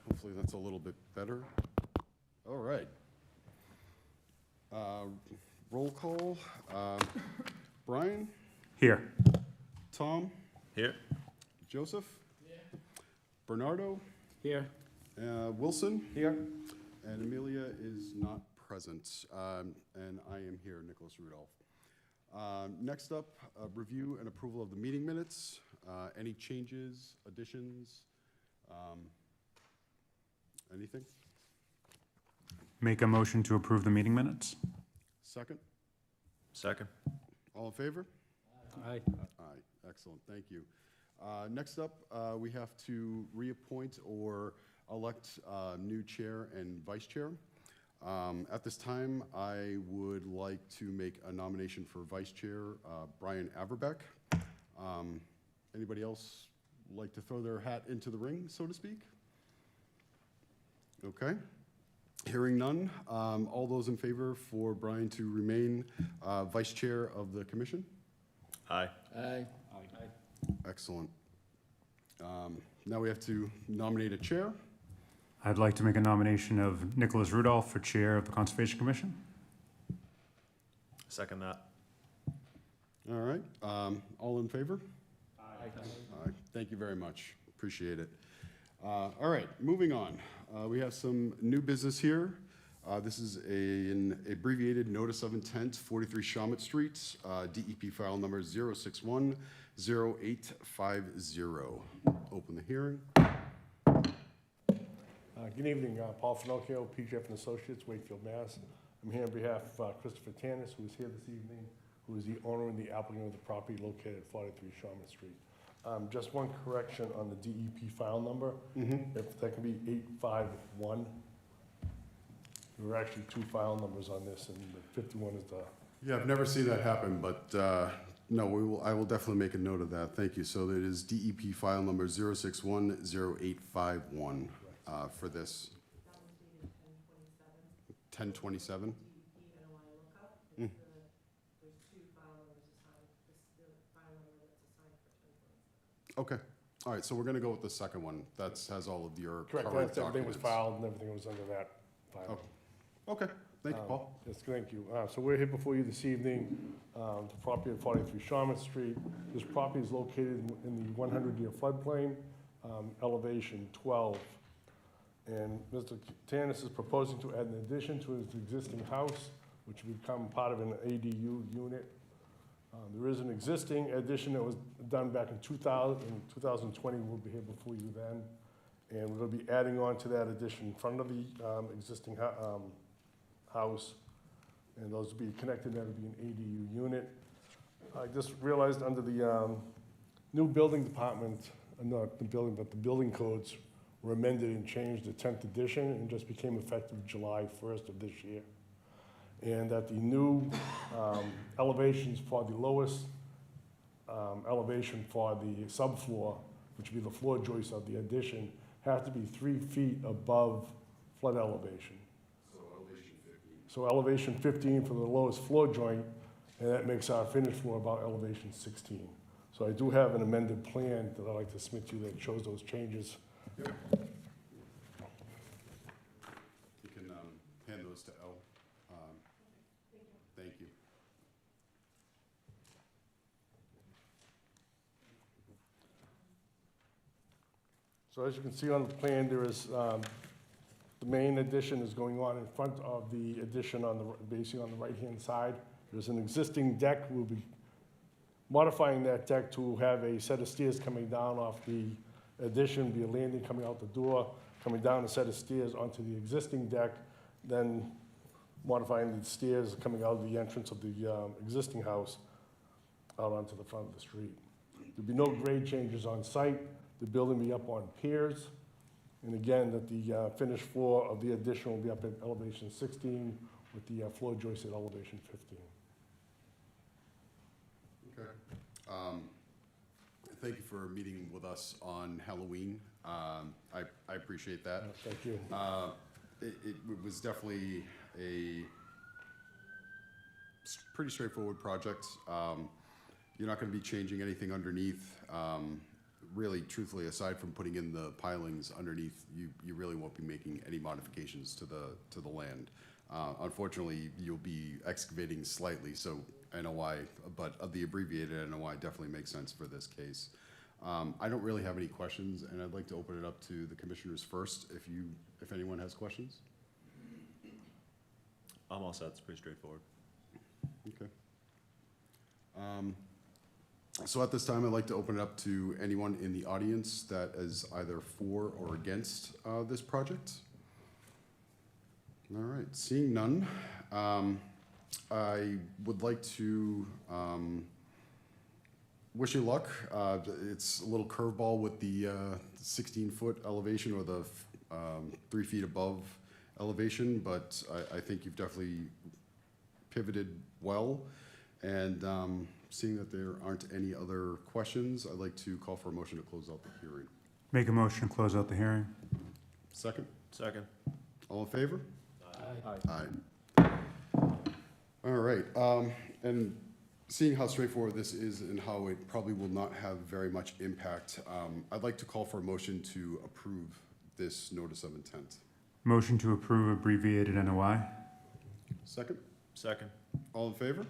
Hopefully that's a little bit better. All right. Roll call. Brian, Here. Tom, Here. Joseph, Bernardo, Here. Wilson, Here. and Amelia is not present. And I am here, Nicholas Rudolph. Next up, review and approval of the meeting minutes. Any changes, additions, anything? Make a motion to approve the meeting minutes? Second? Second. All in favor? Aye. Aye, excellent, thank you. Next up, we have to reappoint or elect new chair and vice chair. At this time, I would like to make a nomination for vice chair, Brian Averbeck. Anybody else like to throw their hat into the ring, so to speak? Okay. Hearing none, all those in favor for Brian to remain vice chair of the commission? Aye. Aye. Excellent. Now we have to nominate a chair. I'd like to make a nomination of Nicholas Rudolph for Chair of the Conservation Commission. Second that. All right, all in favor? Aye. Aye. Thank you very much, appreciate it. All right, moving on. We have some new business here. This is an abbreviated notice of intent, 43 Shawmut Street, DEP file number 0610850. Open the hearing. Good evening, Paul Finocchio, PGF and Associates, Wakefield, Mass. I'm here on behalf of Christopher Tanis, who is here this evening, who is the owner and the applicant of the property located at 43 Shawmut Street. Just one correction on the DEP file number. If that can be 851. There were actually two file numbers on this, and the 51 is the... Yeah, I've never seen that happen, but no, I will definitely make a note of that. Thank you. So it is DEP file number 0610851 for this. 1027. There's two file numbers assigned, the file number that's assigned for 1027. Okay, all right, so we're gonna go with the second one. That has all of your Correct, current that's everything was documents. filed and everything was under that file. Okay, thank you, Paul. Yes, thank you. So we're here before you this evening, the property at 43 Shawmut Street. This property is located in the 100-year floodplain, elevation 12. And Mr. Tanis is proposing to add an addition to his existing house, which will become part of an ADU unit. There is an existing addition that was done back in 2020. We'll be here before you then. And we'll be adding on to that addition in front of the existing house. And those will be connected, that would be an ADU unit. I just realized under the new building department, not the building, but the building codes were amended and changed to 10th edition and just became effective July 1st of this year. And that the new elevations for the lowest elevation for the subfloor, which would be the floor joist of the addition, have to be 3 feet above flood elevation. So elevation 15 for the lowest floor joint, and that makes our finished floor about elevation 16. So I do have an amended plan that I'd like to submit to you that shows those changes. You can hand those to Elle. Thank you. So as you can see on the plan, there is, the main addition is going on in front of the addition on the, basically on the right-hand side. There's an existing deck. We'll be modifying that deck to have a set of stairs coming down off the addition, be a landing coming out the door, coming down a set of stairs onto the existing deck, then modifying the stairs coming out of the entrance of the existing house out onto the front of the street. There'll be no grade changes on site. The building will be up on piers. And again, that the finished floor of the addition will be up at elevation 16 with the floor joist at elevation 15. Okay. Thank you for meeting with us on Halloween. I appreciate that. Thank you. It was definitely a pretty straightforward project. You're not going to be changing anything underneath. really, truthfully, aside from putting in the pilings underneath, you really won't be making any modifications to the land. Unfortunately, you'll be excavating slightly, so NOI, but the abbreviated NOI definitely makes sense for this case. I don't really have any questions, and I'd like to open it up to the commissioners first, if anyone has questions. I'm all set. It's pretty straightforward. Okay. So at this time, I'd like to open it up to anyone in the audience that is either for or against this project. All right, seeing none, I would like to wish you luck. It's a little curveball with the 16-foot elevation or the 3 feet above elevation, but I think you've definitely pivoted well. And seeing that there aren't any other questions, I'd like to call for a motion to close out the hearing. Make a motion to close out the hearing. Second? Second. All in favor? Aye. Aye. All right, and seeing how straightforward this is and how it probably will not have very much impact, I'd like to call for a motion to approve this notice of intent. Motion to approve abbreviated NOI. Second? Second. All in favor?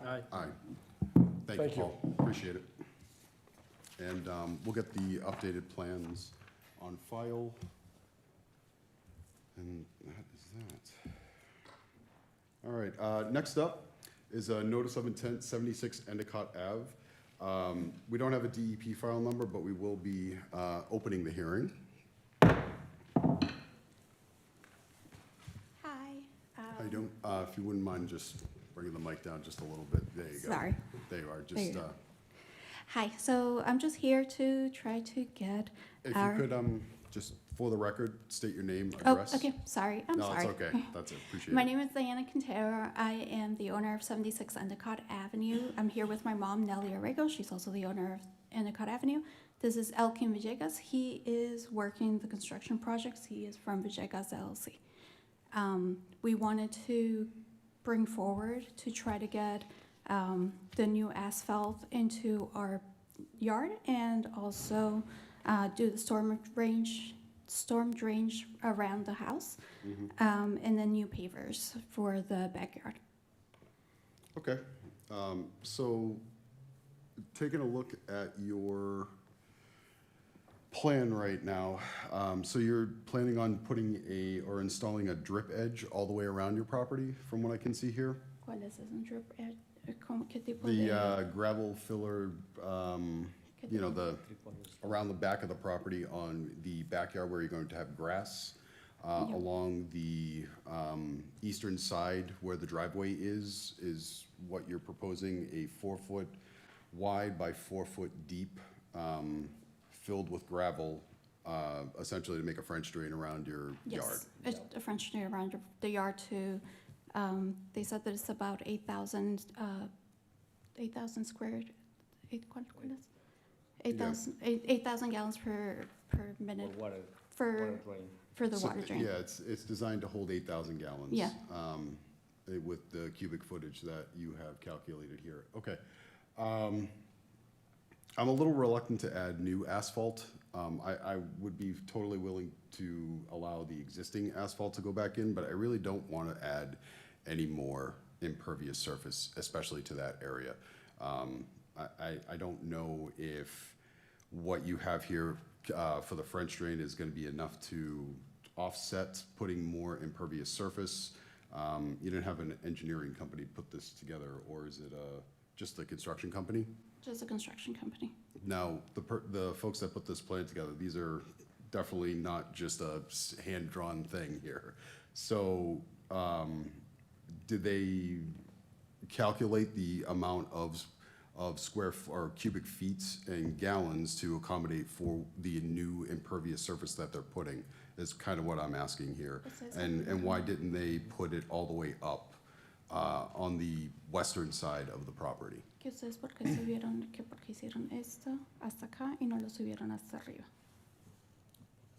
Aye. Aye. Thank Thank you, you. Paul. Appreciate it. And we'll get the updated plans on file. And that is that. All right, next up is a notice of intent, 76 Endicott Ave. We don't have a DEP file number, but we will be opening the hearing. Hi. How you doing? If you wouldn't mind just bringing the mic down just a little bit. There you go. Sorry. There you are. There you Just, go. Hi. So I'm just here to try to get if our. you could, just for the record, state your name, Oh, address. okay. Sorry. I'm No, sorry. it's okay. That's it. Appreciate My it. name is Diana Quintero. I am the owner of 76 Endicott Avenue. I'm here with my mom, Nelly Arrigo. She's also the owner of Endicott Avenue. This is Elkin Villegas. He is working the construction projects. He is from Villegas LLC. We wanted to bring forward to try to get the new asphalt into our yard and also do the storm drains around the house, and then new pavers for the backyard. Okay, so taking a look at your plan right now, so you're planning on putting or installing a drip edge all the way around your property, from what I can see here? ¿Cuál es ese drip edge? ¿Qué tipo The de? gravel filler, ¿Qué you know, tipo? around the back of the property on the backyard where you're going to have grass, Yeah. along the eastern side where the driveway is what you're proposing, a 4-foot wide by 4-foot deep, filled with gravel, essentially to make a French drain around your yard. Yes, it's a French drain around the yard to, they said that it's about 8,000 square, ¿cuál es? 8,000 gallons per minute for the So, water drain. Yeah, it's designed to hold 8,000 gallons. Yeah. With the cubic footage that you have calculated here. Okay. I'm a little reluctant to add new asphalt. I would be totally willing to allow the existing asphalt to go back in, but I really don't want to add any more impervious surface, especially to that area. I don't know if what you have here for the French drain is going to be enough to offset putting more impervious surface. You didn't have an engineering company put this together, or is it just a construction company? Just a construction company. Now, the folks that put this plan together, these are definitely not just a hand-drawn thing here. So, did they calculate the amount of or cubic feet and gallons to accommodate for the new impervious surface that they're putting? Is kind of what I'm asking here. It says And why didn't they put it all the way up on the western side of the property? Que ustedes por qué subieron, que por qué hicieron esto hasta acá y no lo subieron hasta arriba.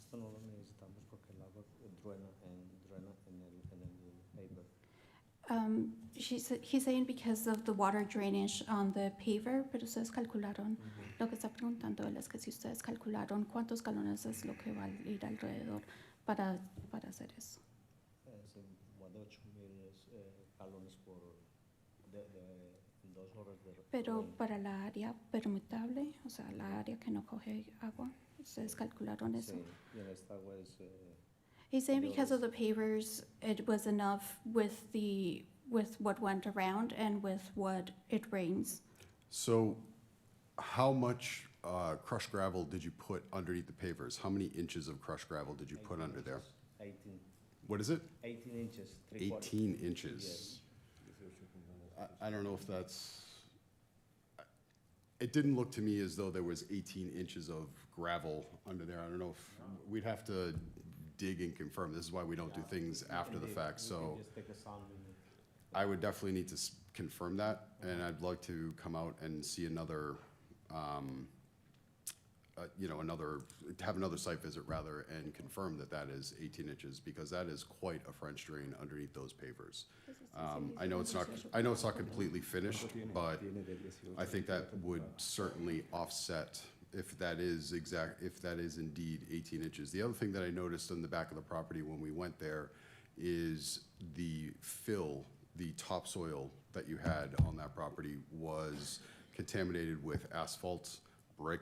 Esto no lo necesitamos porque el agua drena en el paper. He's saying because of the water drainage on the paver, pero ustedes calcularon, lo que está preguntando él es que si ustedes calcularon cuántos galones es lo que va a ir alrededor para hacer eso. Más de 8,000 galones por en 2 horas de Pero rain. para la área permutable, o sea, la área que no coge agua, ustedes calcularon eso. Sí, y en esta agua es He's saying because of the pavers, it was enough with what went around and with what it rains. So how much crushed gravel did you put underneath the pavers? How many inches of crushed gravel did you put 18 under there? inches, 18, What is it? 18 inches, 3/4. 18 inches. I don't know if that's, it didn't look to me as though there was 18 inches of gravel under there. I don't know if, we'd have to dig and confirm. This is why we don't do things after the fact, so Just take a sound and I would definitely need to confirm that, and I'd like to come out and see another, have another site visit rather, and confirm that that is 18 inches, because that is quite a French drain underneath those pavers. I know it's not completely finished, but I think that would certainly offset if that is indeed 18 inches. The other thing that I noticed on the back of the property when we went there is the fill, the topsoil that you had on that property was contaminated with asphalt, brick,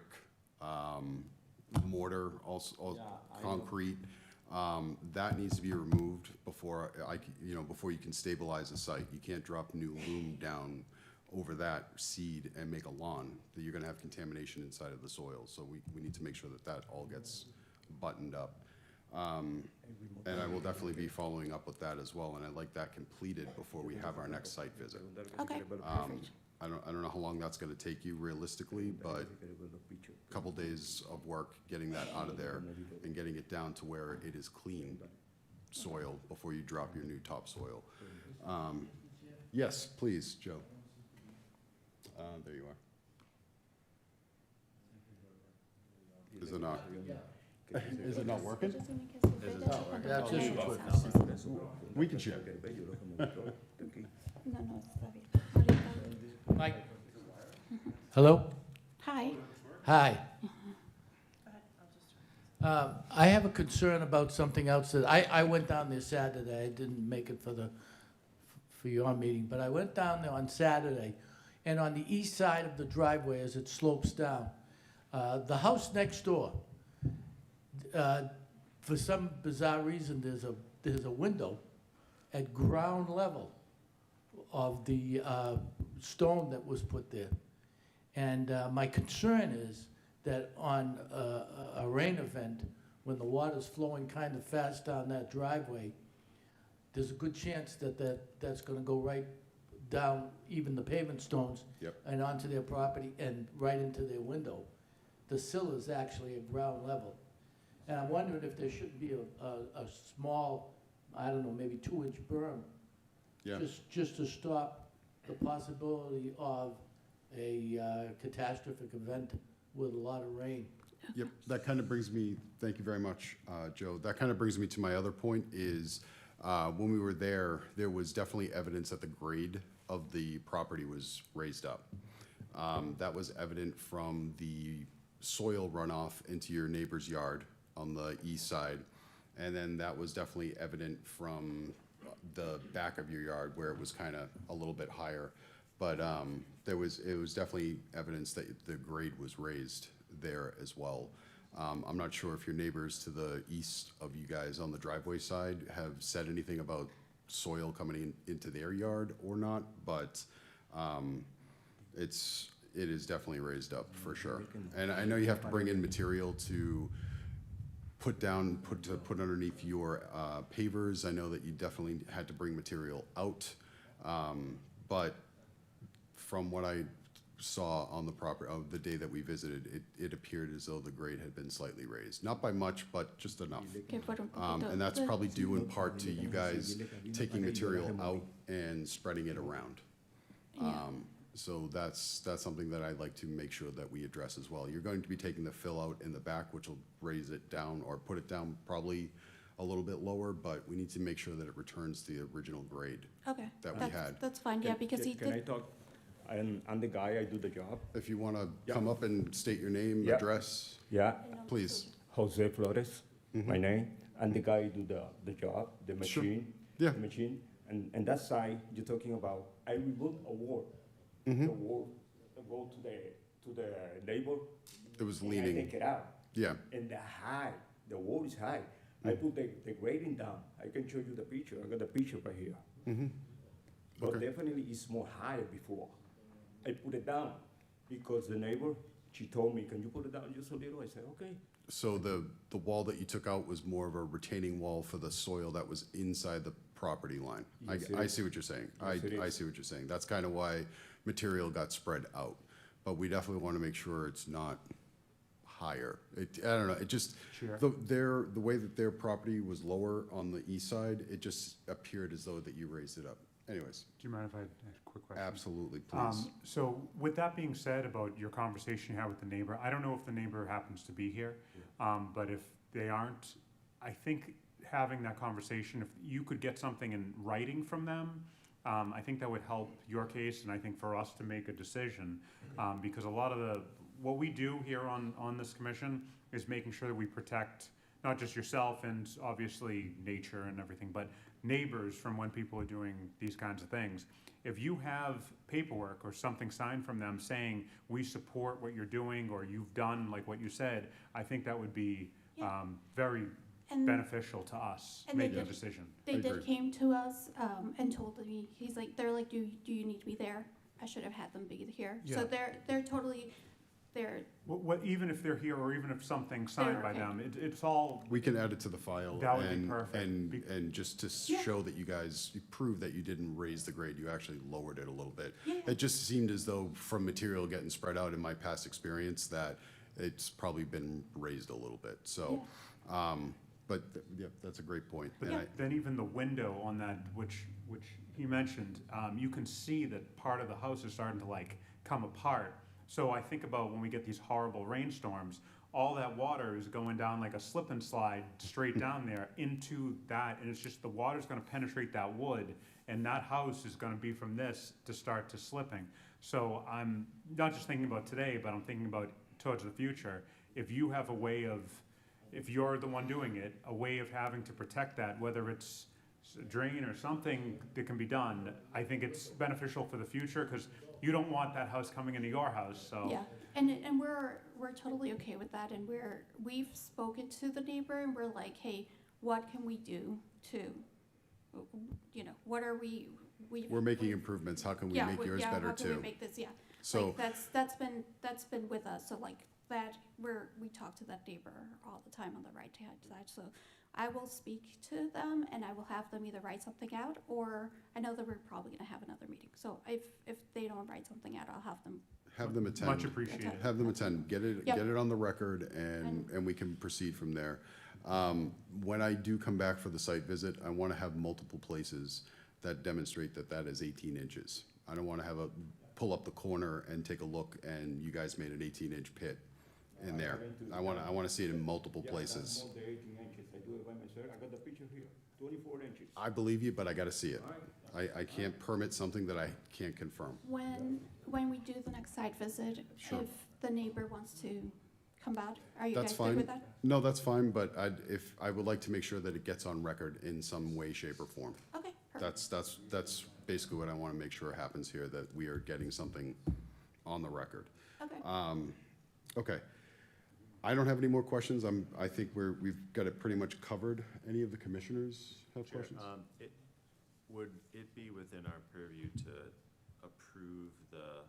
mortar, also Yeah, I know. concrete. That needs to be removed before before you can stabilize a site. You can't drop new loam down over that seed and make a lawn, that you're gonna have contamination inside of the soil. So we need to make sure that that all gets buttoned up. And I will definitely be following up with that as well, and I'd like that completed before we have our next site visit. Okay, perfect. I don't know how long that's gonna take you realistically, but a couple days of work getting that out of there and getting it down to where it is clean soil before you drop your new topsoil. Yes, please, Joe. There you are. Is it not? Is it not working? Yeah, just We can share. No, está bien. Ahorita- Mike? Hello? Hi. Hi. I have a concern about something else that, I went down there Saturday, I didn't make it for your meeting, but I went down there on Saturday, and on the east side of the driveway as it slopes down, the house next door, for some bizarre reason, there's a window at ground level of the stone that was put there. And my concern is that on a rain event, when the water's flowing kind of fast down that driveway, there's a good chance that's gonna go right down even the pavement stones Yep. and onto their property and right into their window. The sill is actually at ground level. And I'm wondering if there should be a small, I don't know, maybe 2-inch berm, Yeah. just to stop the possibility of a catastrophic event with a lot of rain. Yep, that kind of brings me, thank you very much, Joe. That kind of brings me to my other point is, when we were there, there was definitely evidence that the grade of the property was raised up. That was evident from the soil runoff into your neighbor's yard on the east side. And then that was definitely evident from the back of your yard where it was kind of a little bit higher. But it was definitely evidence that the grade was raised there as well. I'm not sure if your neighbors to the east of you guys on the driveway side have said anything about soil coming into their yard or not, but it is definitely raised up for sure. And I know you have to bring in material to put underneath your pavers. I know that you definitely had to bring material out. But from what I saw on the property, the day that we visited, it appeared as though the grade had been slightly raised. Not by much, but just enough. Que por un poquito And that's de- probably due in part to you guys taking material out and spreading it around. Yeah. So that's something that I'd like to make sure that we address as well. You're going to be taking the fill out in the back, which will raise it down or put it down probably a little bit lower, but we need to make sure that it returns to the original grade Okay. that we that's- had. That's fine, yeah, because he Can I did, talk? I'm the guy, I do the job. If you want to Yeah. come up and state your name, Yeah. address, Yeah, please. Jose Flores, my name. I'm the guy do the job, the Mm-hmm. Sure. machine. Yeah. The machine. And that side you're talking about, I remove a wall. Mm-hmm. The wall go to the neighbor. It was and I leaning. take it out. Yeah, And the wall is high. I put the grading down. I can show you the picture. I got the picture right here. But Okay. definitely it's more higher before. I put it down because the neighbor, she told me, can you put it down just a little? I said, okay. so the wall that you took out was more of a retaining wall for the soil that was inside the property line. Yes, it I is. see what you're saying. Yes, it I is. see what you're saying. That's kind of why material got spread out. But we definitely want to make sure it's not higher. I don't know, it just, Sure. the way that their property was lower on the east side, it just appeared as though that you raised it up. Anyways, Do you mind if I ask a quick question? absolutely, please. So with that being said about your conversation you had with the neighbor, I don't know if the neighbor happens to be here, but if they aren't, I think having that conversation, if you could get something in writing from them, I think that would help your case and I think for us to make a decision. Because a lot of what we do here on this commission is making sure that we protect not just yourself and obviously nature and everything, but neighbors from when people are doing these kinds of things. If you have paperwork or something signed from them saying, we support what you're doing, or you've done like what you said, I think that would be Yeah. very and beneficial to us And they making a did- decision. they I did agree. came to us, and told me, they're like, do you need to be there? I should have had them be here. So Yeah. they're totally, they're, Even if they're here, or even if something's signed They're by okay. them, it's all, We can add it to the file. That would be and- perfect. And just to Yeah. show that you guys, you proved that you didn't raise the grade, you actually lowered it a little bit. Yeah. It just seemed as though from material getting spread out in my past experience that it's probably been raised a little bit, so. Yeah, that's a great point. but And I- then even the window on that, which he mentioned, you can see that part of the house is starting to like come apart. So I think about when we get these horrible rainstorms, all that water is going down like a slip and slide straight down there into that, and it's just the water's gonna penetrate that wood, and that house is gonna be from this to start to slipping. So I'm not just thinking about today, but I'm thinking about towards the future. If you have a way of, if you're the one doing it, a way of having to protect that, whether it's a drain or something that can be done, I think it's beneficial for the future, because you don't want that house coming into your house, so. yeah. And we're totally okay with that, and we've spoken to the neighbor, and we're like, hey, what can we do to, what are we? We're making improvements, how can we make yours better how can we too? make this, yeah. So, Like, that's been with us, so like that, we talk to that neighbor all the time on the right-hand side, so I will speak to them and I will have them either write something out, or I know that we're probably gonna have another meeting, so if they don't write something out, I'll have them, have them Much attend, appreciated. have them attend, get it Yep. on the record, and we can proceed from there. When I do come back for the site visit, I want to have multiple places that demonstrate that that is 18 inches. I don't want to have pull up the corner and take a look, and you guys made an 18-inch pit in there. I want to see it in multiple Yeah, places. that's more than 18 inches. I do it by myself. I got the picture here, 24 inches. I believe you, but I got to see it. All right. I can't permit something that I can't confirm. when we do the next site visit, Sure. if the neighbor wants to come back, are you That's guys good fine. with that? No, that's fine, but I would like to make sure that it gets on record in some way, shape, or form. Okay, perfect. That's basically what I want to make sure happens here, that we are getting something on the record. Okay. Okay. I don't have any more questions. I think we've got it pretty much covered. Any of the commissioners have Chair, questions? would it be within our purview to approve the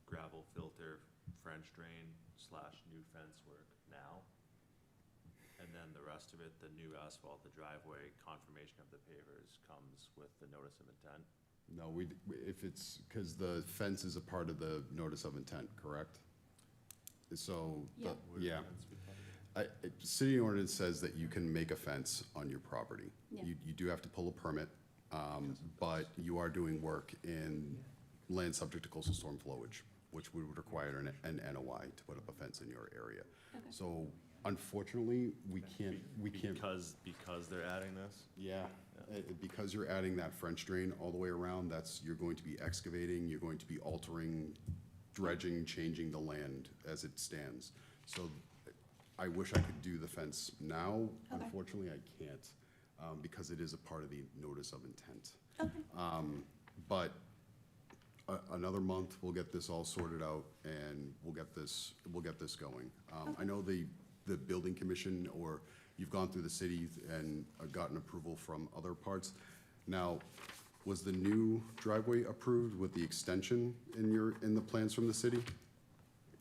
gravel filter French drain / new fence work now? And then the rest of it, the new asphalt, the driveway, confirmation of the pavers comes with the notice of intent? No, if it's, because the fence is a part of the notice of intent, correct? So, Yeah. Would yeah. fence be part of it? City ordinance says that you can make a fence on your property. Yeah. You do have to pull a permit, but you are doing work in land subject to coastal storm flowage, which would require an NOI to put up a fence in your area. Okay. So Unfortunately, we can't, Because they're adding this? yeah, because you're adding that French drain all the way around, you're going to be excavating, you're going to be altering, dredging, changing the land as it stands. So I wish I could do the fence now. Okay. Unfortunately, I can't, because it is a part of the notice of intent. Okay, But another month, we'll get this all sorted out, and we'll get this going. I know the building commission, or you've gone through the city and gotten approval from other parts. Now, was the new driveway approved with the extension in the plans from the city?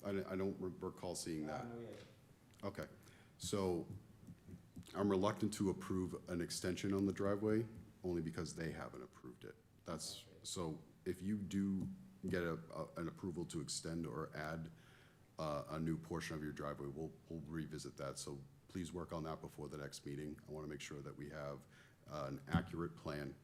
I don't recall seeing that. Okay, so I'm reluctant to approve an extension on the driveway, only because they haven't approved it. So if you do get an approval to extend or add a new portion of your driveway, we'll revisit that. So please work on that before the next meeting. I want to make sure that we have an accurate plan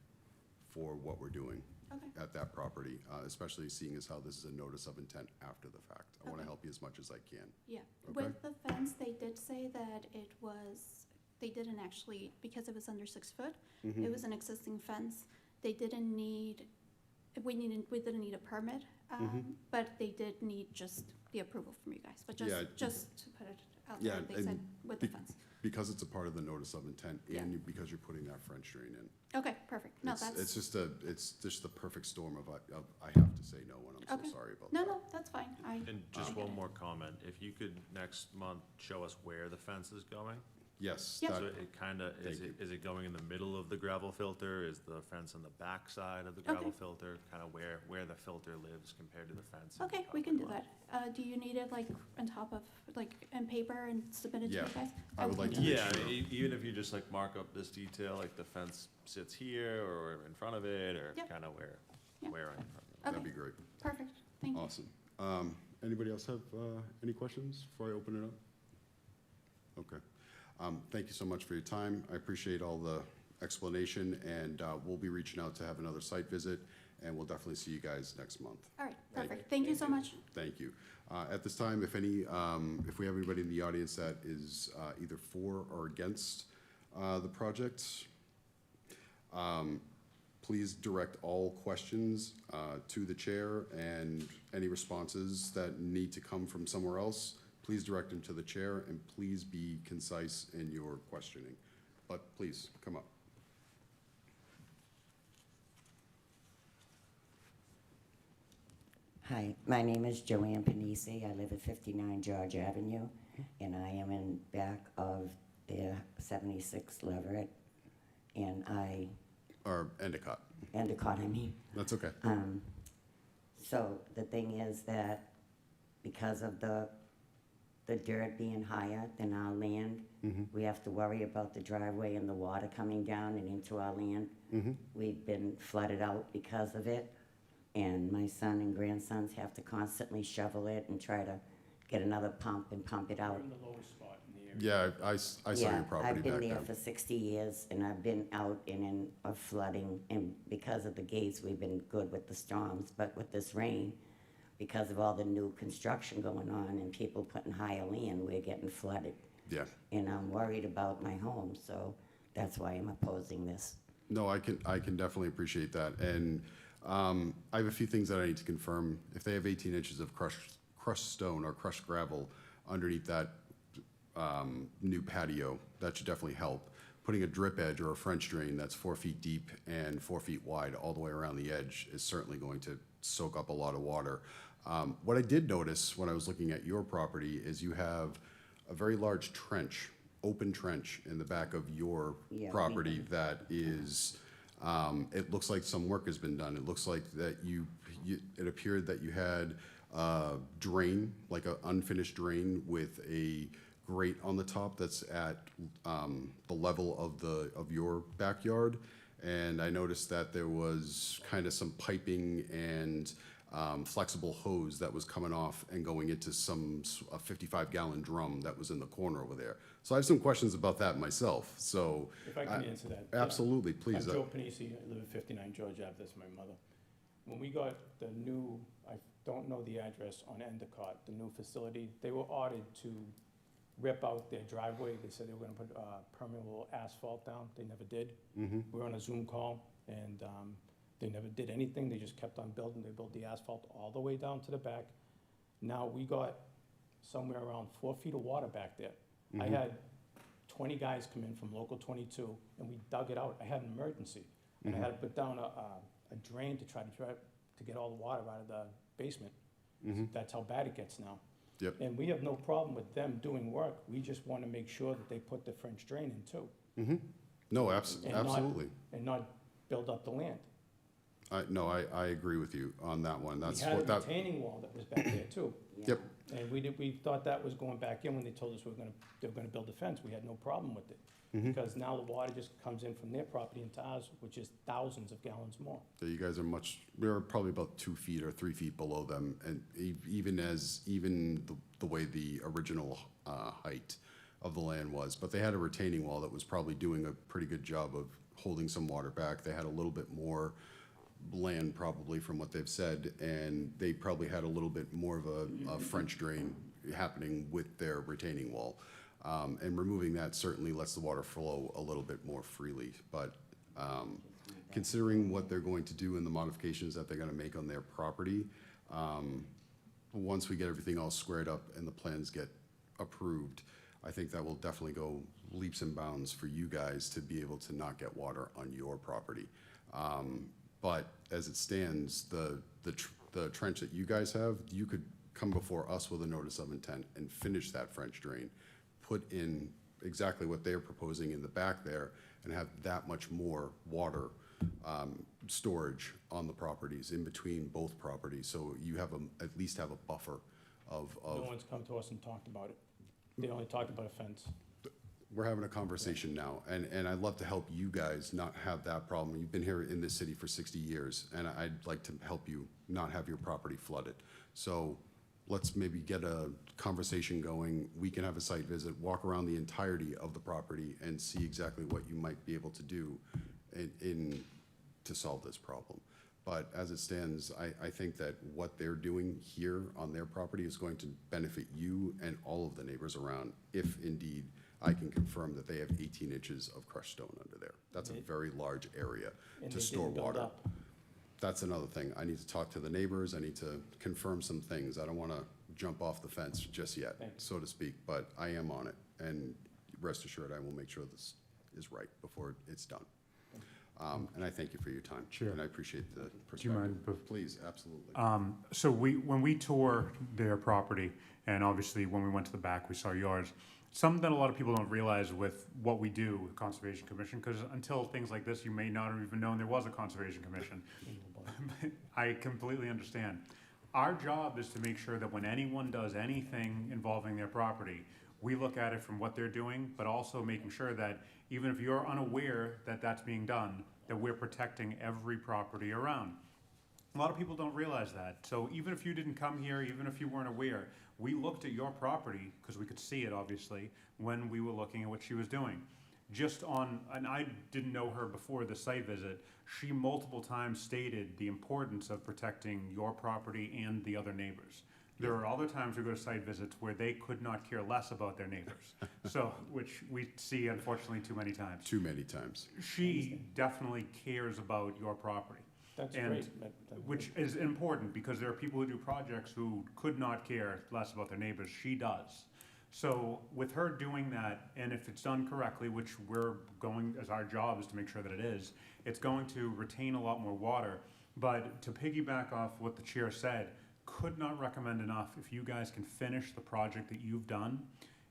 for what we're doing okay, at that property, especially seeing as how this is a notice of intent after the fact. I want to Okay. help you as much as I can. yeah. Okay. With the fence, they did say that they didn't actually, because it was under 6 foot, Mm-hmm. it was an existing fence. They didn't need, we didn't need a permit, but they did need just the approval from you guys. But Yeah, just to put it out Yeah, there, they and said with the be- fence. Because it's a part of the notice of intent, Yeah. and because you're putting that French drain in. Okay, perfect. No, It's that's, just the perfect storm of I have to say no, and I'm Okay. so sorry about no, that. no, that's fine. And just I get one it. more comment, if you could next month show us where the fence is going? Yes, Yep. So that, it kinda, is Thank it going in the middle of the gravel filter? Is the fence on the back side of the gravel Okay. filter? Kinda where the filter lives compared to the fence? in Okay, the we can do property that. line? Do you need it like on top of, like, in paper and submit it to you Yeah, guys? I would we like can to do make that. Yeah, sure. even if you just like mark up this detail, like the fence sits here or in front of it, or Yep. kinda where Yep. in front of it. that'd Okay, be great. perfect. Thank you. Awesome. Anybody else have any questions before I open it up? Okay. Thank you so much for your time. I appreciate all the explanation, and we'll be reaching out to have another site visit, and we'll definitely see you guys next month. All right, perfect. Thank you so much. Thank you. At this time, if we have anybody in the audience that is either for or against the project, please direct all questions to the chair, and any responses that need to come from somewhere else, please direct them to the chair, and please be concise in your questioning. But please, come up. Hi, my name is Joanne Panisi. I live at 59 George Avenue, and I am in back of the 76 Leverett, and Or Endicott. Endicott, I mean. That's okay. So the thing is that because of the dirt being higher than our land, we have to worry about the driveway and the water coming down and into our land. We've been flooded out because of it, and my son and grandsons have to constantly shovel it and try to get another pump and pump it out. the lowest spot in the area. Yeah, I saw your property I've been back there then. for 60 years, and I've been out and in of flooding, and because of the gates, we've been good with the storms, but with this rain, because of all the new construction going on and people putting higher land, we're getting flooded. Yeah. And I'm worried about my home, so that's why I'm opposing this. No, I can definitely appreciate that. And I have a few things that I need to confirm. If they have 18 inches of crushed stone or crushed gravel underneath that new patio, that should definitely help. Putting a drip edge or a French drain that's 4 feet deep and 4 feet wide all the way around the edge is certainly going to soak up a lot of water. What I did notice when I was looking at your property is you have a very large trench, open trench in the back of your Yeah, we property that is, it looks like some work has been done. It looks like that it appeared that you had a drain, like an unfinished drain with a grate on the top that's at the level of your backyard. And I noticed that there was kind of some piping and flexible hose that was coming off and going into a 55-gallon drum that was in the corner over there. So I have some questions about that myself, so. If I can answer that. yeah. Absolutely, please. I'm Joe Panisi, I live at 59 George Ave, that's my mother. When we got the new, I don't know the address on Endicott, the new facility, they were ordered to rip out their driveway. They said they were gonna put permeable asphalt down. They never did. Mm-hmm. We were on a Zoom call, and they never did anything. They just kept on building. They built the asphalt all the way down to the back. Now, we got somewhere around 4 feet of water back there. I Mhm. had 20 guys come in from Local 22, and we dug it out. I had an emergency, and I had to put down a drain to try to get all the water out of the basement. Mhm. That's how bad it gets now. Yep. And we have no problem with them doing work. We just want to make sure that they put the French drain in too, Mm-hmm. No, And not- absolutely. and not build up the land. No, I agree with you on that one. That's We had what a that, retaining wall that was back there too. Yep. And we thought that was going back in when they told us they were gonna build a fence. We had no problem with it. Mhm. Because now the water just comes in from their property into ours, which is thousands of gallons more. so you guys are we're probably about 2 feet or 3 feet below them, and even the way the original height of the land was. But they had a retaining wall that was probably doing a pretty good job of holding some water back. They had a little bit more land probably from what they've said, and they probably had a little bit more of a French drain happening with their retaining wall. And removing that certainly lets the water flow a little bit more freely. But considering what they're going to do and the modifications that they're gonna make on their property, once we get everything all squared up and the plans get approved, I think that will definitely go leaps and bounds for you guys to be able to not get water on your property. But as it stands, the trench that you guys have, you could come before us with a notice of intent and finish that French drain, put in exactly what they're proposing in the back there, and have that much more water storage on the properties, in between both properties, so you have at least have a buffer of. No one's come to us and talked about it. They only talked about a fence. We're having a conversation now, and I'd love to help you guys not have that problem. You've been here in this city for 60 years, and I'd like to help you not have your property flooded. So let's maybe get a conversation going. We can have a site visit, walk around the entirety of the property, and see exactly what you might be able to do to solve this problem. But as it stands, I think that what they're doing here on their property is going to benefit you and all of the neighbors around, if indeed I can confirm that they have 18 inches of crushed stone under there. That's a very large area And to they store didn't build water. up. That's another thing. I need to talk to the neighbors. I need to confirm some things. I don't want to jump off the fence just yet, Thank you. so to speak, but I am on it. And rest assured, I will make sure this is right before it's done. And I thank you for your time. Sure. And I appreciate the Do you perspective. mind? Please, absolutely. So when we tour their property, and obviously when we went to the back, we saw yours, something that a lot of people don't realize with what we do with Conservation Commission, because until things like this, you may not have even known there was a Conservation Commission. I completely understand. Our job is to make sure that when anyone does anything involving their property, we look at it from what they're doing, but also making sure that even if you're unaware that that's being done, that we're protecting every property around. A lot of people don't realize that. So even if you didn't come here, even if you weren't aware, we looked at your property, because we could see it obviously, when we were looking at what she was doing. And I didn't know her before the site visit, she multiple times stated the importance of protecting your property and the other neighbors. There are other times we go to site visits where they could not care less about their neighbors. So, which we see unfortunately too many times. Too many times. She definitely cares about your property. That's And great. Which is important, because there are people who do projects who could not care less about their neighbors. She does. So with her doing that, and if it's done correctly, which we're going, as our job is to make sure that it is, it's going to retain a lot more water. But to piggyback off what the chair said, could not recommend enough, if you guys can finish the project that you've done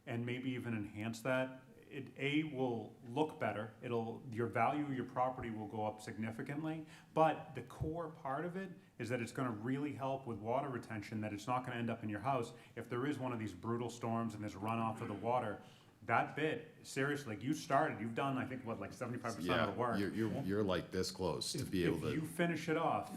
and maybe even enhance that, it will look better. Your value of your property will go up significantly, but the core part of it is that it's gonna really help with water retention, that it's not gonna end up in your house. If there is one of these brutal storms and there's runoff of the water, that bit, seriously, like you've done, I think, what, like 75% Yeah, of the work. you're like this close to be able If you to, finish it off,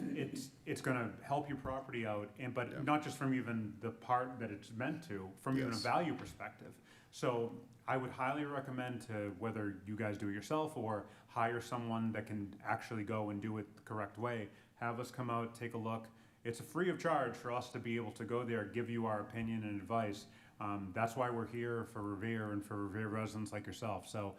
it's gonna help your property out, but Yeah. not just from even the part that it's meant to, from even a Yes. value perspective. So I would highly recommend, to whether you guys do it yourself or hire someone that can actually go and do it the correct way, have us come out, take a look. It's free of charge for us to be able to go there, give you our opinion and advice. That's why we're here for Revere and for Revere residents like yourself. So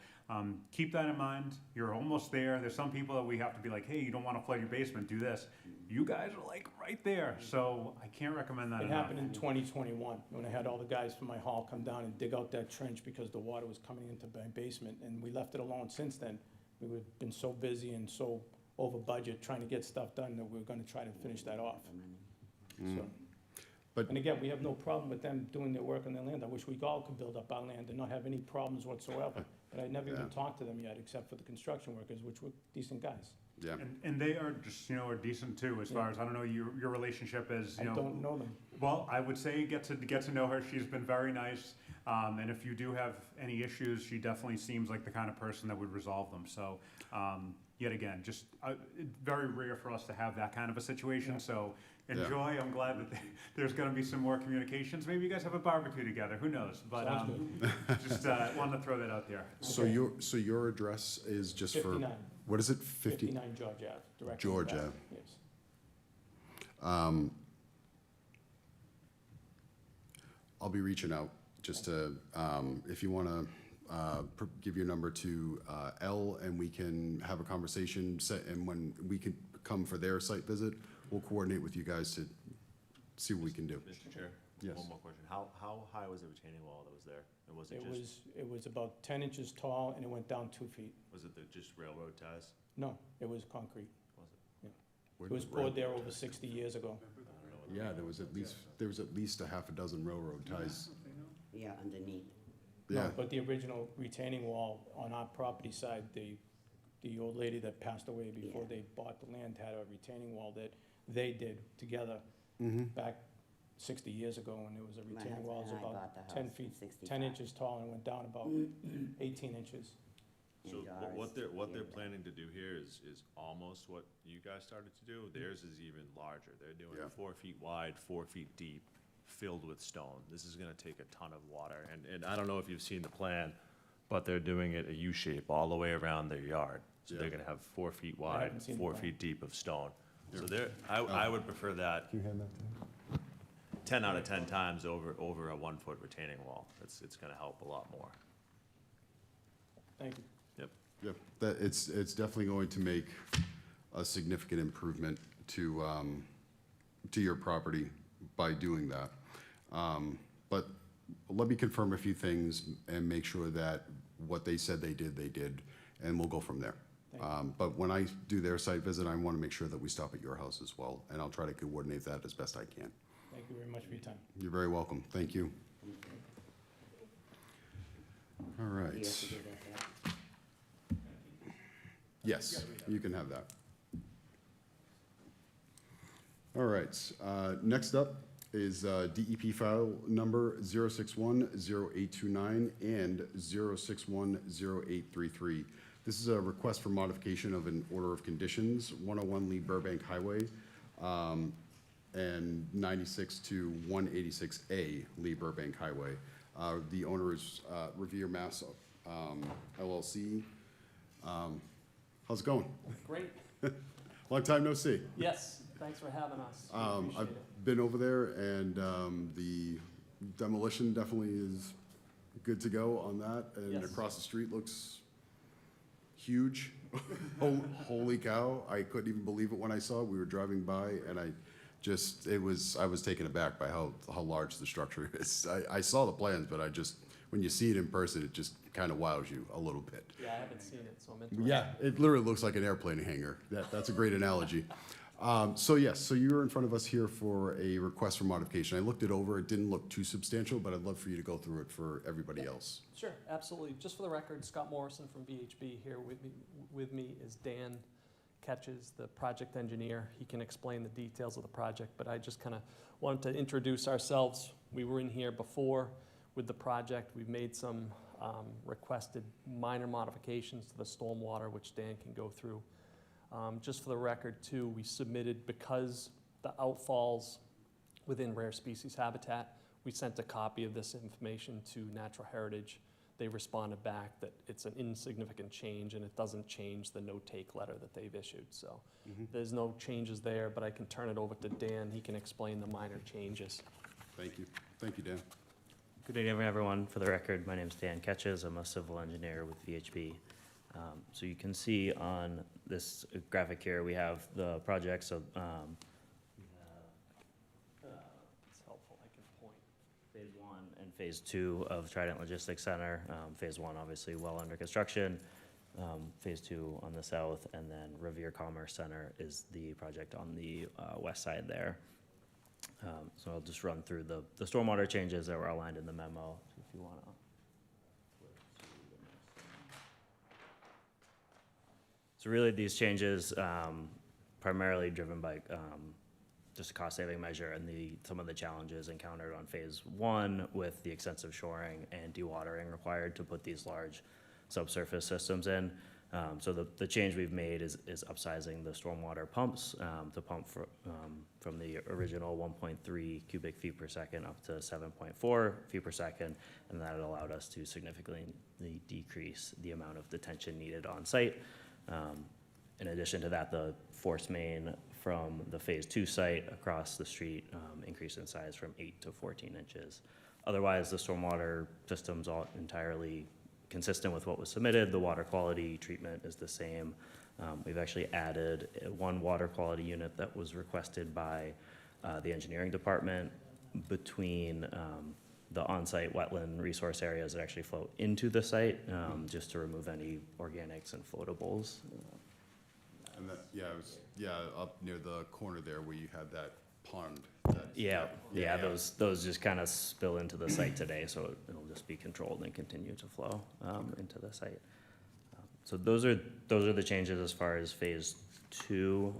keep that in mind. You're almost there. There's some people that we have to be like, hey, you don't want to flood your basement, do this. You guys are like right there. So I can't recommend that It enough. happened in 2021, when I had all the guys from my hall come down and dig out that trench because the water was coming into my basement, and we left it alone since then. We've been so busy and so over budget trying to get stuff done that we're gonna try to finish that off. So, But- and again, we have no problem with them doing their work on their land. I wish we all could build up our land and not have any problems whatsoever. But I never even Yeah. talked to them yet, except for the construction workers, which were decent guys. Yeah. And they are just, are decent too, as far as, I don't know, your relationship is, I don't know them. Well, I would say get to know her. She's been very nice. And if you do have any issues, she definitely seems like the kind of person that would resolve them. So, yet again, just very rare for us to have that kind of a situation. So enjoy. I'm glad that there's going to be some more communications. Maybe you guys have a barbecue together. Who knows? But just wanted to throw that out there. So your address is just for, 59. what is it, 50? 59 George Ave, directly. George west. Ave. Yes. I'll be reaching out just to, if you want to give your number to Elle, and we can have a conversation, and when we can come for their site visit, we'll coordinate with you guys to see what we can do. Mr. Chair? Yes. One more question. How high was the retaining wall that was there? And was it just, It was about 10 inches tall, and it went down 2 feet. was it just railroad ties? No, it was concrete. Was it? It was poured there over 60 years ago. Yeah, there was at least a half a dozen railroad ties. Yeah, underneath. No, Yeah, but the original retaining wall on our property side, the old lady that passed away before Yeah. they bought the land had a retaining wall that they did together back 60 years ago, and it was a My retaining wall, it was husband and I about bought the 10 house in feet, 65. 10 inches tall, and went down about 18 inches. So And what Doris they're took care of that. planning to do here is almost what you guys started to do. Theirs is even larger. They're doing Yeah. 4 feet wide, 4 feet deep, filled with stone. This is gonna take a ton of water, and I don't know if you've seen the plan, but they're doing it a U shape all the way around their yard. So they're Yeah. gonna have 4 feet I wide, haven't seen the 4 plan. feet deep of stone. So I would prefer that 10 out of 10 times over a 1 foot retaining wall. It's gonna help a lot more. Thank you. yeah, it's definitely going to make a significant improvement to your property by doing that. But let me confirm a few things and make sure that what they said they did, and we'll go from there. Thank But when I do their site visit, I want to make sure that we stop at your house as well, and I'll try to coordinate that as best I can. Thank you very much for your time. You're very welcome. Thank you. All Do you have right. to give that back? Yes, you can have that. All right, next up is DEP file number 0610829 and 0610833. This is a request for modification of an order of conditions, 101 Lee Burbank Highway, and 96 to 186A Lee Burbank Highway. The owner is Revere Mass LLC. How's it going? Great. Long time no see. Yes, thanks for having us. We I've appreciate it. been over there, and the demolition definitely is good to go on that. And Yes. across the street looks huge. Holy cow, I couldn't even believe it when I saw it. We were driving by, and I was taken aback by how large the structure is. I saw the plans, but when you see it in person, it just kind of wows you a little bit. Yeah, I haven't seen it, so I'm interested. Yeah, it literally looks like an airplane hangar. That's a great analogy. So yes, so you're in front of us here for a request for modification. I looked it over. It didn't look too substantial, but I'd love for you to go through it for everybody else. Sure, absolutely. Just for the record, Scott Morrison from VHB here with me is Dan Ketches, the project engineer. He can explain the details of the project, but I just kind of wanted to introduce ourselves. We were in here before with the project. We've made some requested minor modifications to the stormwater, which Dan can go through. Just for the record, too, we submitted, because the outfalls within rare species habitat, we sent a copy of this information to Natural Heritage. They responded back that it's an insignificant change and it doesn't change the no-take letter that they've issued. So there's no changes there, but I can turn it over to Dan. He can explain the minor changes. Thank you. Thank you, Dan. Good evening, everyone. For the record, my name is Dan Ketches. I'm a civil engineer with VHB. So you can see on this graphic here, we have the project. So we have, It's helpful, I can point. phase 1 and phase 2 of Trident Logistics Center. Phase 1, obviously, well under construction. Phase 2 on the south, and then Revere Commerce Center is the project on the west side there. So I'll just run through the stormwater changes that were outlined in the memo, if you want to. So really, these changes, primarily driven by just a cost-saving measure and some of the challenges encountered on phase 1 with the extensive shoring and dewatering required to put these large subsurface systems in. So the change we've made is upsizing the stormwater pumps to pump from the original 1.3 cubic feet per second up to 7.4 feet per second, and that allowed us to significantly decrease the amount of detention needed on site. In addition to that, the force main from the phase 2 site across the street increased in size from 8 to 14 inches. Otherwise, the stormwater system's all entirely consistent with what was submitted. The water quality treatment is the same. We've actually added one water quality unit that was requested by the engineering department between the on-site wetland resource areas that actually flow into the site, just to remove any organics and floatables. And that, yeah, it was, up near the corner there where you had that pond. Yeah, those just kind of spill into the site today, so it'll just be controlled and continue to flow into the site. So those are the changes as far as phase 2.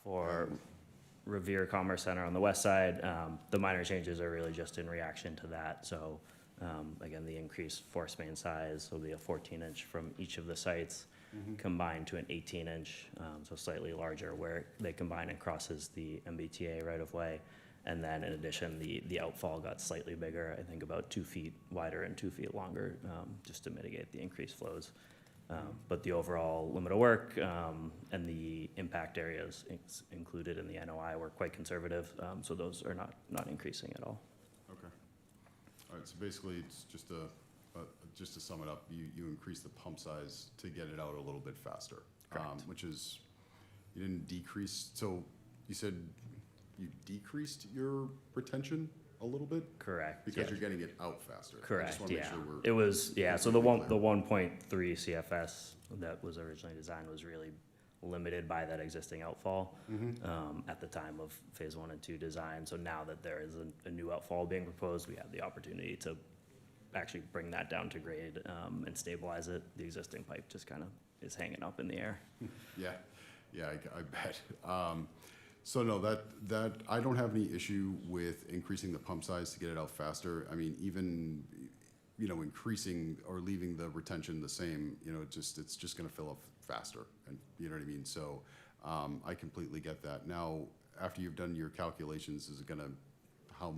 For Revere Commerce Center on the west side, the minor changes are really just in reaction to that. So again, the increased force main size will be a 14-inch from each of the sites, combined to an 18-inch, so slightly larger, where they combine and crosses the MBTA right-of-way. And then in addition, the outfall got slightly bigger, I think about 2 feet wider and 2 feet longer, just to mitigate the increased flows. But the overall limit of work and the impact areas included in the NOI were quite conservative, so those are not increasing at all. Okay. All right, so basically, it's just to sum it up, you increase the pump size to get it out a little bit faster. Correct. Which is, you didn't decrease, so you said you decreased your retention a little bit? Correct. Because yeah. you're getting it out faster. I Correct, just wanna make yeah. sure we're It was, yeah, so the completely 1.3 CFS that was originally designed was really limited by that existing outfall at the time of phase 1 and 2 design. So now that there is a new outfall being proposed, we have the opportunity to actually bring that down to grade and stabilize it. The existing pipe just kind of is hanging up in the air. Yeah, I bet. So no, that I don't have any issue with increasing the pump size to get it out faster. I mean, even, increasing or leaving the retention the same, it's just gonna fill up faster, and you know what I mean? So, I completely get that. Now, after you've done your calculations, how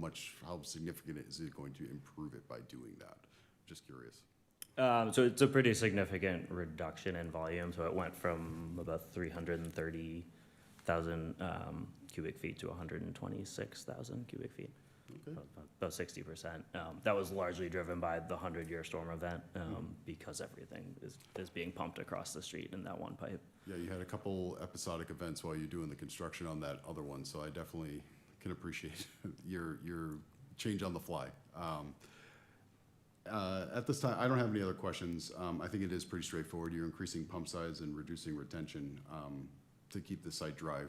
significant is it going to improve it by doing that? Just curious. So it's a pretty significant reduction in volume. So it went from about 330,000 cubic feet to 126,000 cubic feet. Okay. About 60%. That was largely driven by the 100-year storm event because everything is being pumped across the street in that one pipe. Yeah, you had a couple episodic events while you're doing the construction on that other one, so I definitely can appreciate your change on the fly. At this time, I don't have any other questions. I think it is pretty straightforward. You're increasing pump size and reducing retention to keep the site dry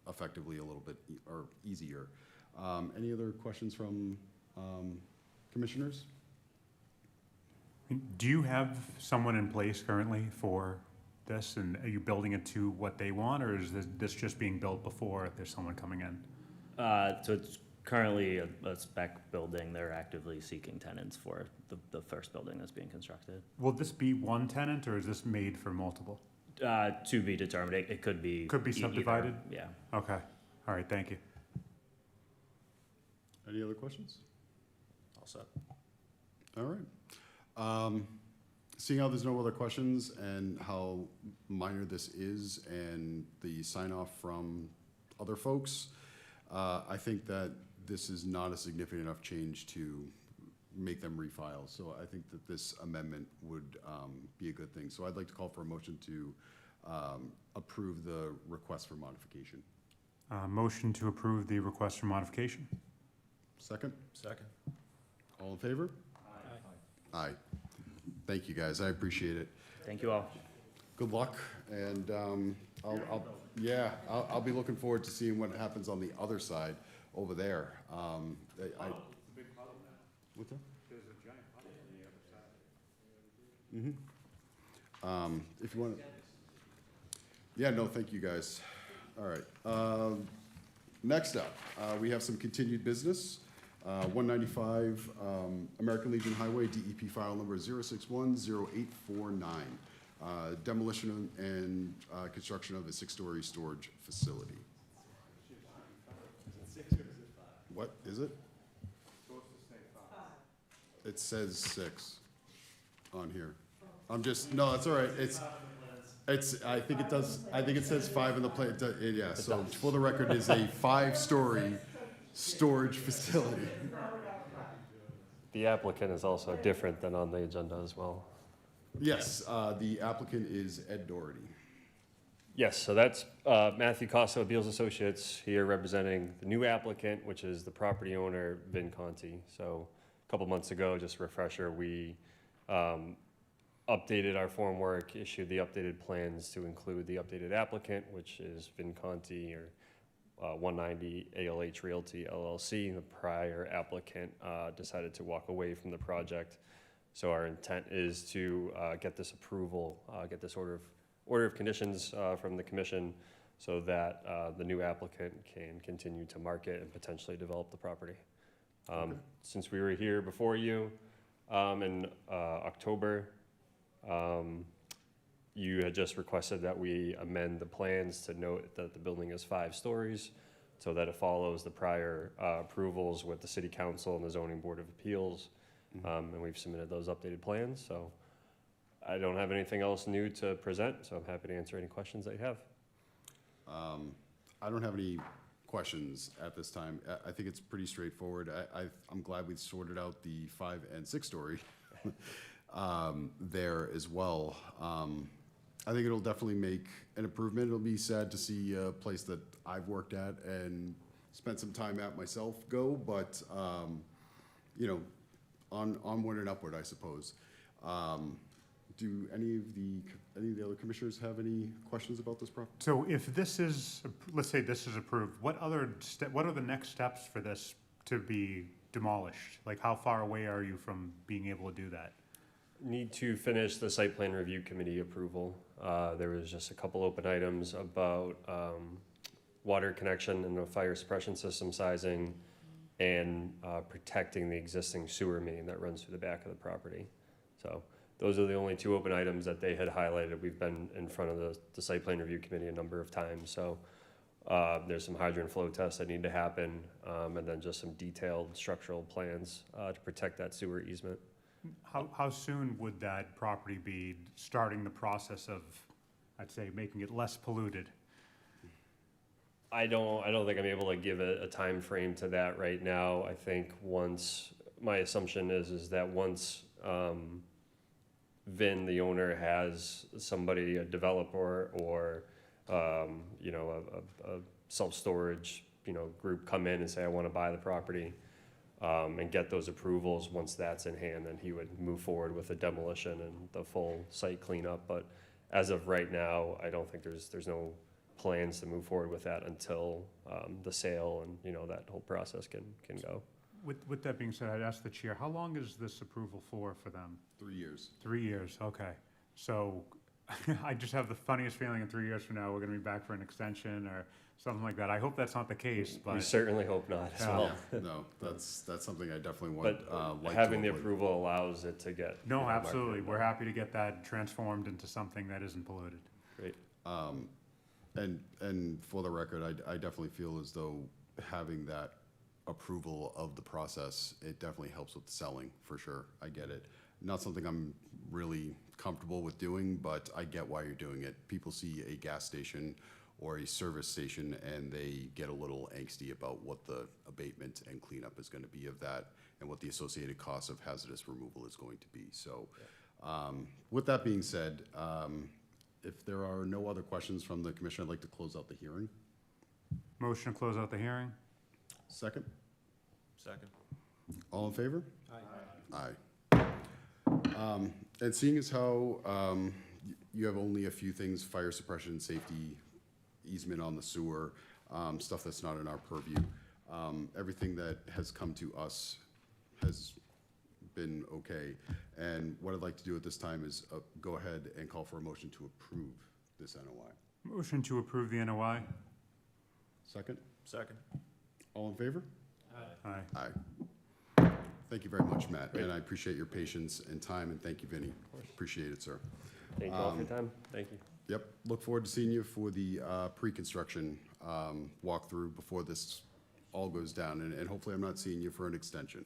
effectively a little bit or easier. Any other questions from commissioners? Do you have someone in place currently for this, and are you building it to what they want, or is this just being built before there's someone coming in? So it's currently a spec building. They're actively seeking tenants for the first building that's being constructed. Will this be one tenant, or is this made for multiple? To be determined. It could be. Could be subdivided? Yeah. Okay, all right, thank you. Any other questions? All set. All right. Seeing how there's no other questions and how minor this is and the sign off from other folks, I think that this is not a significant enough change to make them refile. So I think that this amendment would be a good thing. So I'd like to call for a motion to approve the request for modification. Motion to approve the request for modification. Second? Second. All in favor? Aye. Thank you, guys. I appreciate it. Thank you all. Good luck, and I'll be looking forward to seeing what happens on the other side over there. What's that? There's a giant puddle on the other side. If you want to. Yeah, no, thank you, guys. All right. Next up, we have some continued business. 195 American Legion Highway, DEP file number 0610849. Demolition and construction of a 6-story storage facility. Is it 6 or is it 5? What is it? Supposed to say 5. It says 6 on here. No, that's all right. I think it does, I think it says 5 in the plan. Yeah, so for the record, it is a 5-story storage facility. The applicant is also different than on the agenda as well. Yes, the applicant is Ed Doherty. Yes, so that's Matthew Costa of Beals Associates here representing the new applicant, which is the property owner, Vin Conti. So a couple months ago, just a refresher, we updated our form work, issued the updated plans to include the updated applicant, which is Vin Conti or 190 ALH Realty LLC. The prior applicant decided to walk away from the project. So our intent is to get this approval, get this order of conditions from the commission so that the new applicant can continue to market and potentially develop the property. Since we were here before you in October, you had just requested that we amend the plans to note that the building is 5 stories so that it follows the prior approvals with the City Council and the Zoning Board of Appeals. And we've submitted those updated plans. So I don't have anything else new to present, so I'm happy to answer any questions that you have. I don't have any questions at this time. I think it's pretty straightforward. I'm glad we sorted out the 5 and 6 story there as well. I think it'll definitely make an improvement. It'll be sad to see a place that I've worked at and spent some time at myself go, but you know, onward and upward, I suppose. Do any of the other commissioners have any questions about this property? So if this is, let's say this is approved, what are the next steps for this to be demolished? Like, how far away are you from being able to do that? Need to finish the site plan review committee approval. There was just a couple open items about water connection and the fire suppression system sizing and protecting the existing sewer main that runs through the back of the property. So those are the only 2 open items that they had highlighted. We've been in front of the site plan review committee a number of times. So there's some hydrant flow tests that need to happen, and then just some detailed structural plans to protect that sewer easement. How soon would that property be starting the process of, I'd say, making it less polluted? I don't think I'm able to give a time frame to that right now. I think my assumption is that once Vin, the owner, has somebody, a developer or you know, a self-storage, you know, group come in and say, I want to buy the property, and get those approvals. Once that's in hand, then he would move forward with the demolition and the full site cleanup. But as of right now, I don't think there's no plans to move forward with that until the sale and, you know, that whole process can go. With that being said, I'd ask the chair, how long is this approval for them? 3 years. 3 years, okay. So I just have the funniest feeling in 3 years from now, we're gonna be back for an extension or something like that. I hope that's not the case, but. We certainly hope not as well. Yeah, no, that's something I definitely want. But having the approval allows it to get. No, absolutely. We're happy to get that transformed into something that isn't polluted. Great. And for the record, I definitely feel as though having that approval of the process, it definitely helps with selling, for sure. I get it. Not something I'm really comfortable with doing, but I get why you're doing it. People see a gas station or a service station, and they get a little angsty about what the abatement and cleanup is gonna be of that, and what the associated cost of hazardous removal is going to be. So, with that being said, if there are no other questions from the commission, I'd like to close out the hearing. Motion to close out the hearing? Second? Second. All in favor? Aye. And seeing as how you have only a few things, fire suppression, safety, easement on the sewer, stuff that's not in our purview, everything that has come to us has been okay. And what I'd like to do at this time is go ahead and call for a motion to approve this NOI. Motion to approve the NOI? Second? Second. All in favor? Aye. Aye. Thank you very much, Matt, and I appreciate your patience and time, and thank you, Vinny. Appreciate it, sir. Thank you all for your time. Thank you. Yep, look forward to seeing you for the pre-construction walkthrough before this all goes down, and hopefully I'm not seeing you for an extension.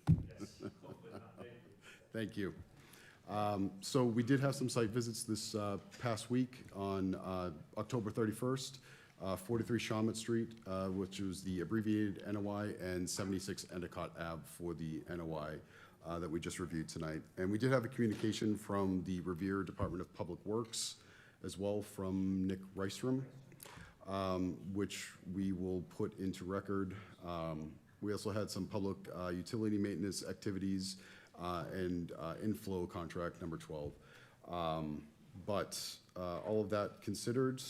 Thank you. So we did have some site visits this past week on October 31st, 43 Shawmut Street, which was the abbreviated NOI, and 76 Endicott Ave for the NOI that we just reviewed tonight. And we did have a communication from the Revere Department of Public Works, as well from Nick Rystrom, which we will put into record. We also had some public utility maintenance activities and inflow contract number 12. But all of that considered,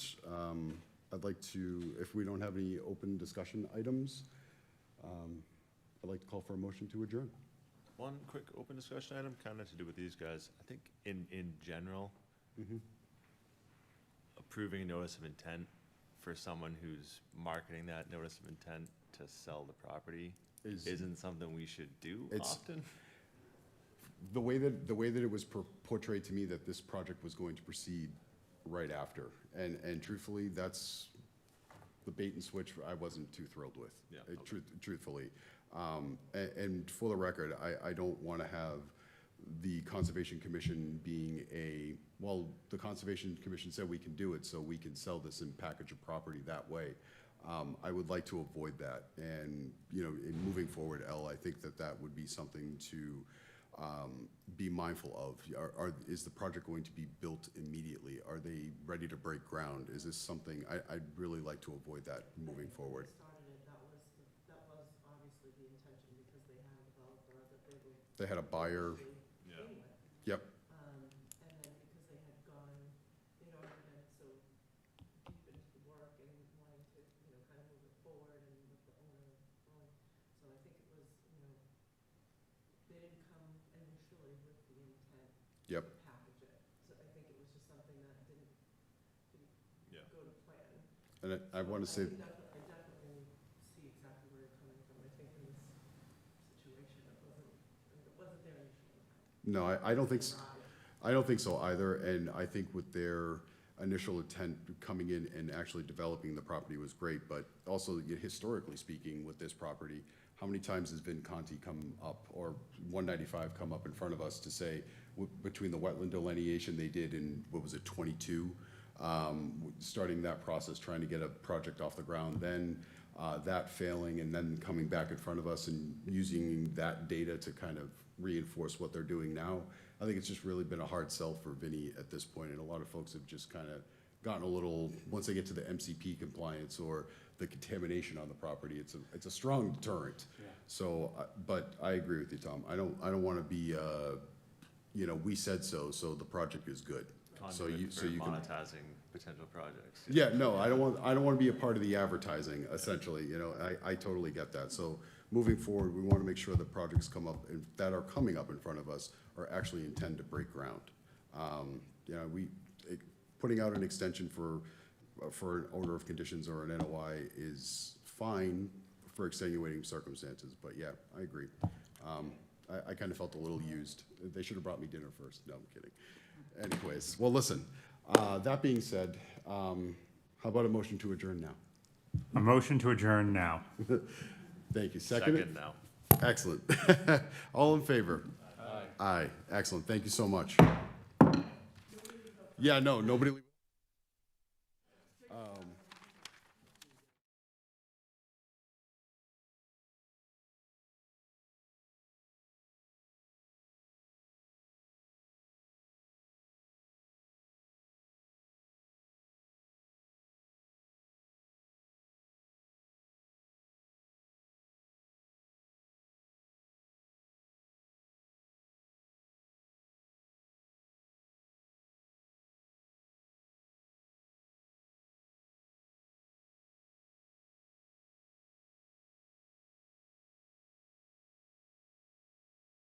I'd like to, if we don't have any open discussion items, I'd like to call for a motion to adjourn. One quick open discussion item, kind of to do with these guys. I think in general, approving a notice of intent for someone who's marketing that notice of intent to sell the property isn't something we should do often. The way that it was portrayed to me, that this project was going to proceed right after, and truthfully, that's the bait and switch I wasn't too thrilled with. Yeah, Truthfully, and for the record, I don't want to have the Conservation Commission being the Conservation Commission said we can do it, so we can sell this and package a property that way. I would like to avoid that, and in moving forward, I think that would be something to be mindful of. Is the project going to be built immediately? Are they ready to break ground? Is this something, I'd really like to avoid that moving forward. That was obviously the intention, because they had a developer that they were. They had a buyer. Yeah. Yep. And then because they had gone, they'd already been so deep into the work and wanting to, kind of move it forward, and with the owner willing. So I think it was, they didn't come initially with the intent Yep. to package it. So I think it was just something that didn't Yeah. go to plan. And I want to say, I definitely see exactly where you're coming from. I think in this situation, it wasn't their initial intent. no, I don't think, I don't think so either, and I think with their initial intent coming in and actually developing the property was great, but also historically speaking with this property, how many times has Vin Conti come up, or 195 come up in front of us to say, between the wetland delineation they did in, 22, starting that process, trying to get a project off the ground, then that failing, and then coming back in front of us and using that data to kind of reinforce what they're doing now. I think it's just really been a hard sell for Vinny at this point, and a lot of folks have just kind of gotten a little, once they get to the MCP compliance or the contamination on the property, it's a strong deterrent. Yeah. So, but I agree with you, Tom. I don't want to be, we said so the project is good. Conduit So for you can. monetizing potential projects. Yeah, no, I don't want to be a part of the advertising, essentially, I totally get that. So moving forward, we want to make sure the projects that are coming up in front of us are actually intend to break ground. Putting out an extension for an order of conditions or an NOI is fine for extenuating circumstances, but yeah, I agree. I kind of felt a little used. They should have brought me dinner first. No, I'm kidding. Anyways, well, listen, that being said, how about a motion to adjourn now? A motion to adjourn now. Thank you. Second? Second now. Excellent. All in favor? Aye. Aye. Excellent. Thank you so much. Yeah, no, nobody.